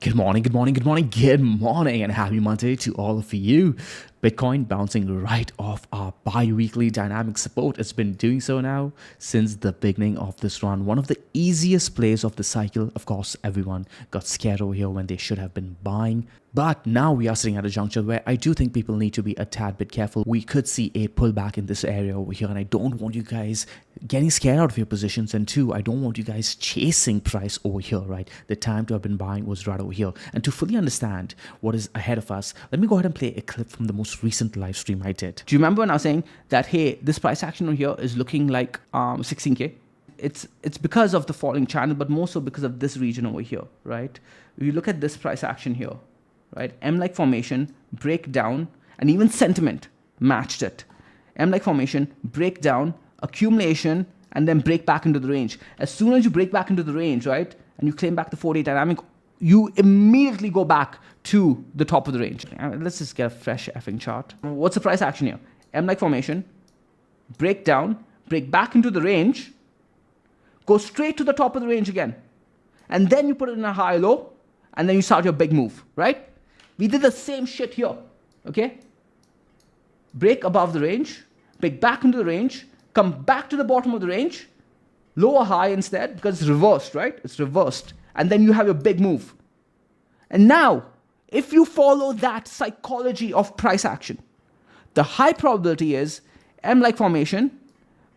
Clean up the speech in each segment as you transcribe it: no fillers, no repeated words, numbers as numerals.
Good morning, and happy Monday to all of you. Bitcoin bouncing right off our bi-weekly dynamic support. It's been doing so now since the beginning of this run. One of the easiest plays of the cycle. Of course, everyone got scared over here when they should have been buying. But now we are sitting at a juncture where I do think people need to be a tad bit careful. We could see a pullback in this area over here, and I don't want you guys getting scared out of your positions. And two, I don't want you guys chasing price over here, right? The time to have been buying was right over here. And to fully understand what is ahead of us, let me go ahead and play a clip from the most recent live stream I did. Do you remember when I was saying that, hey, this price action over here is looking like 16K? It's because of the falling channel, but more so because of this region over here, right? If you look at this price action here, right? M-like formation, breakdown, and even sentiment matched it. M-like formation, breakdown, accumulation, and then break back into the range. As soon as you break back into the range, right, and you claim back the 4-day dynamic, you immediately go back to the top of the range. Let's just get a fresh effing chart. What's the price action here? M-like formation, breakdown, break back into the range, go straight to the top of the range again. And then you put it in a high low, and then you start your big move, right? We did the same shit here, okay? Break above the range, break back into the range, come back to the bottom of the range, lower high instead, because it's reversed, right? It's reversed. And then you have your big move. And now, if you follow that psychology of price action, the high probability is M-like formation,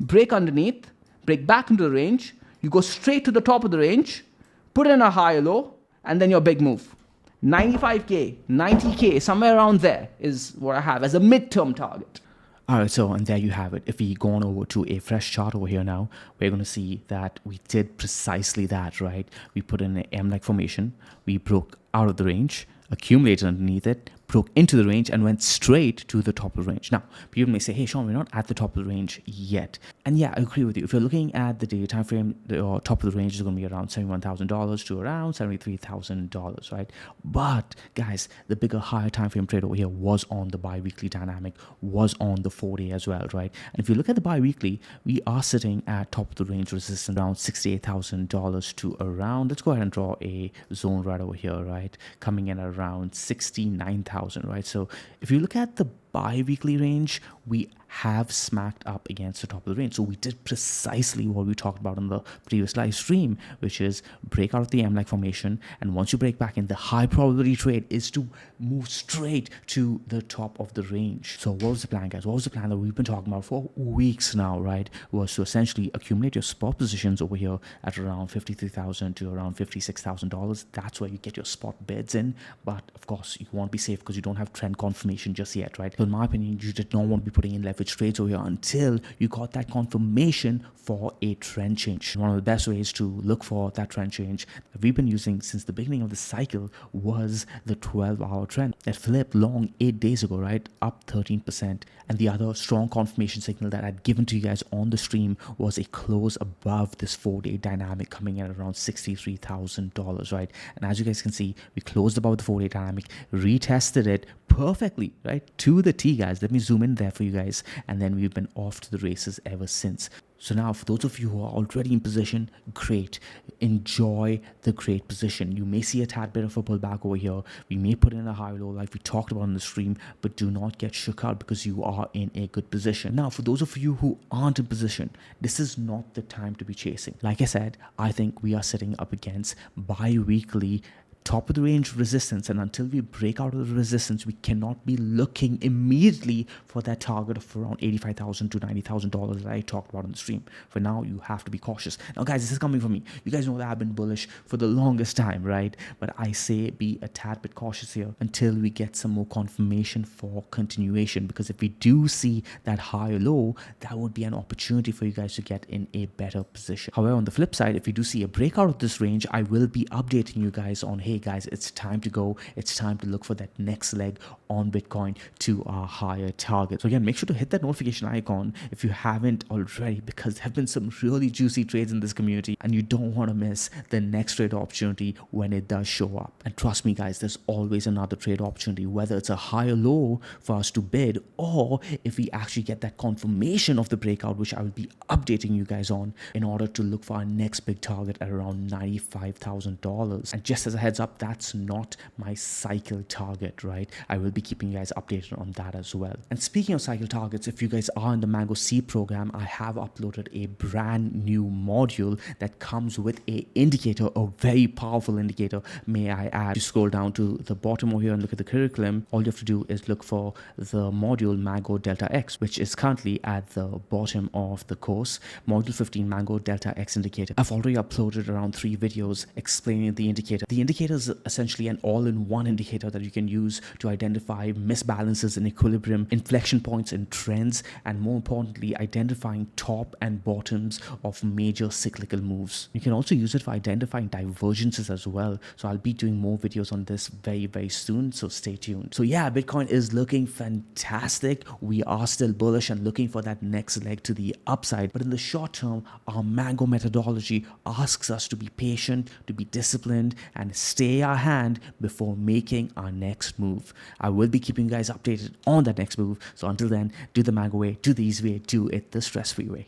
break underneath, break back into the range, you go straight to the top of the range, put in a high low, and then your big move. 95K, 90K, somewhere around there is what I have as a midterm target. All right, so and there you have it. If we go on over to a fresh chart over here now, we're going to see that we did precisely that, right? We put in an M-like formation, we broke out of the range, accumulated underneath it, broke into the range, and went straight to the top of the range. Now, people may say, hey, Sean, we're not at the top of the range yet. And yeah, I agree with you. If you're looking at the daily time frame, the top of the range is going to be around $71,000 to around $73,000, right? But guys, the bigger, higher time frame trade over here was on the bi-weekly dynamic, was on the 4-day as well, right? And if you look at the bi-weekly, we are sitting at top of the range resistance around $68,000 to around, let's go ahead and draw a zone right over here, right? Coming in around 69,000. Right? So if you look at the bi-weekly range, we have smacked up against the top of the range. So we did precisely what we talked about in the previous live stream, which is break out of the M-like formation. And once you break back in, the high probability trade is to move straight to the top of the range. So what was the plan, guys? What was the plan that we've been talking about for weeks now, right? Was to essentially accumulate your spot positions over here at around $53,000 to around $56,000. That's where you get your spot bids in. But of course, you want to be safe because you don't have trend confirmation just yet, right? So in my opinion, you did not want to be putting in leverage trades over here until you got that confirmation for a trend change. One of the best ways to look for that trend change that we've been using since the beginning of the cycle was the 12-hour trend that flipped long 8 days ago, right? Up 13%. And the other strong confirmation signal that I'd given to you guys on the stream was a close above this 4-day dynamic coming in at around $63,000, right? And as you guys can see, we closed above the 4-day dynamic, retested it perfectly, right? To the T, guys. Let me zoom in there for you guys. And then we've been off to the races ever since. So now for those of you who are already in position, great. Enjoy the great position. You may see a tad bit of a pullback over here. We may put in a high low like we talked about in the stream, but do not get shook out because you are in a good position. Now, for those of you who aren't in position, this is not the time to be chasing. Like I said, I think we are sitting up against bi-weekly top of the range resistance, and until we break out of the resistance, we cannot be looking immediately for that target of around $85,000 to $90,000 that I talked about on the stream. For now, you have to be cautious. Now, guys, this is coming from me. You guys know that I've been bullish for the longest time, right? But I say be a tad bit cautious here until we get some more confirmation for continuation, because if we do see that high or low, that would be an opportunity for you guys to get in a better position. However, on the flip side, if we do see a breakout of this range, I will be updating you guys on, hey guys, it's time to go. It's time to look for that next leg on Bitcoin to our higher target. So again, make sure to hit that notification icon if you haven't already, because there have been some really juicy trades in this community and you don't want to miss the next trade opportunity when it does show up. And trust me guys, there's always another trade opportunity, whether it's a higher low for us to bid, or if we actually get that confirmation of the breakout, which I will be updating you guys on, in order to look for our next big target at around $95,000. And just as a heads heads up, that's not my cycle target, right? I will be keeping you guys updated on that as well. And speaking of cycle targets, if you guys are in the Mango C program, I have uploaded a brand new module that comes with a indicator, a very powerful indicator, may I add. You scroll down to the bottom over here and look at the curriculum. All you have to do is look for the module Mango Delta X, which is currently at the bottom of the course, module 15 Mango Delta X indicator. I've already uploaded around 3 videos explaining the indicator. The indicator is essentially an all-in-one indicator that you can use to identify misbalances in equilibrium, inflection points in trends, and more importantly, identifying top and bottoms of major cyclical moves. You can also use it for identifying divergences as well. So I'll be doing more videos on this very soon, so stay tuned. So yeah, Bitcoin is looking fantastic. We are still bullish and looking for that next leg to the upside, but in the short term, our Mango methodology asks us to be patient, to be disciplined, and stay our hand before making our next move. I will be keeping you guys updated on that next move. So until then, do the Mango way, do the easy way, do it the stress-free way.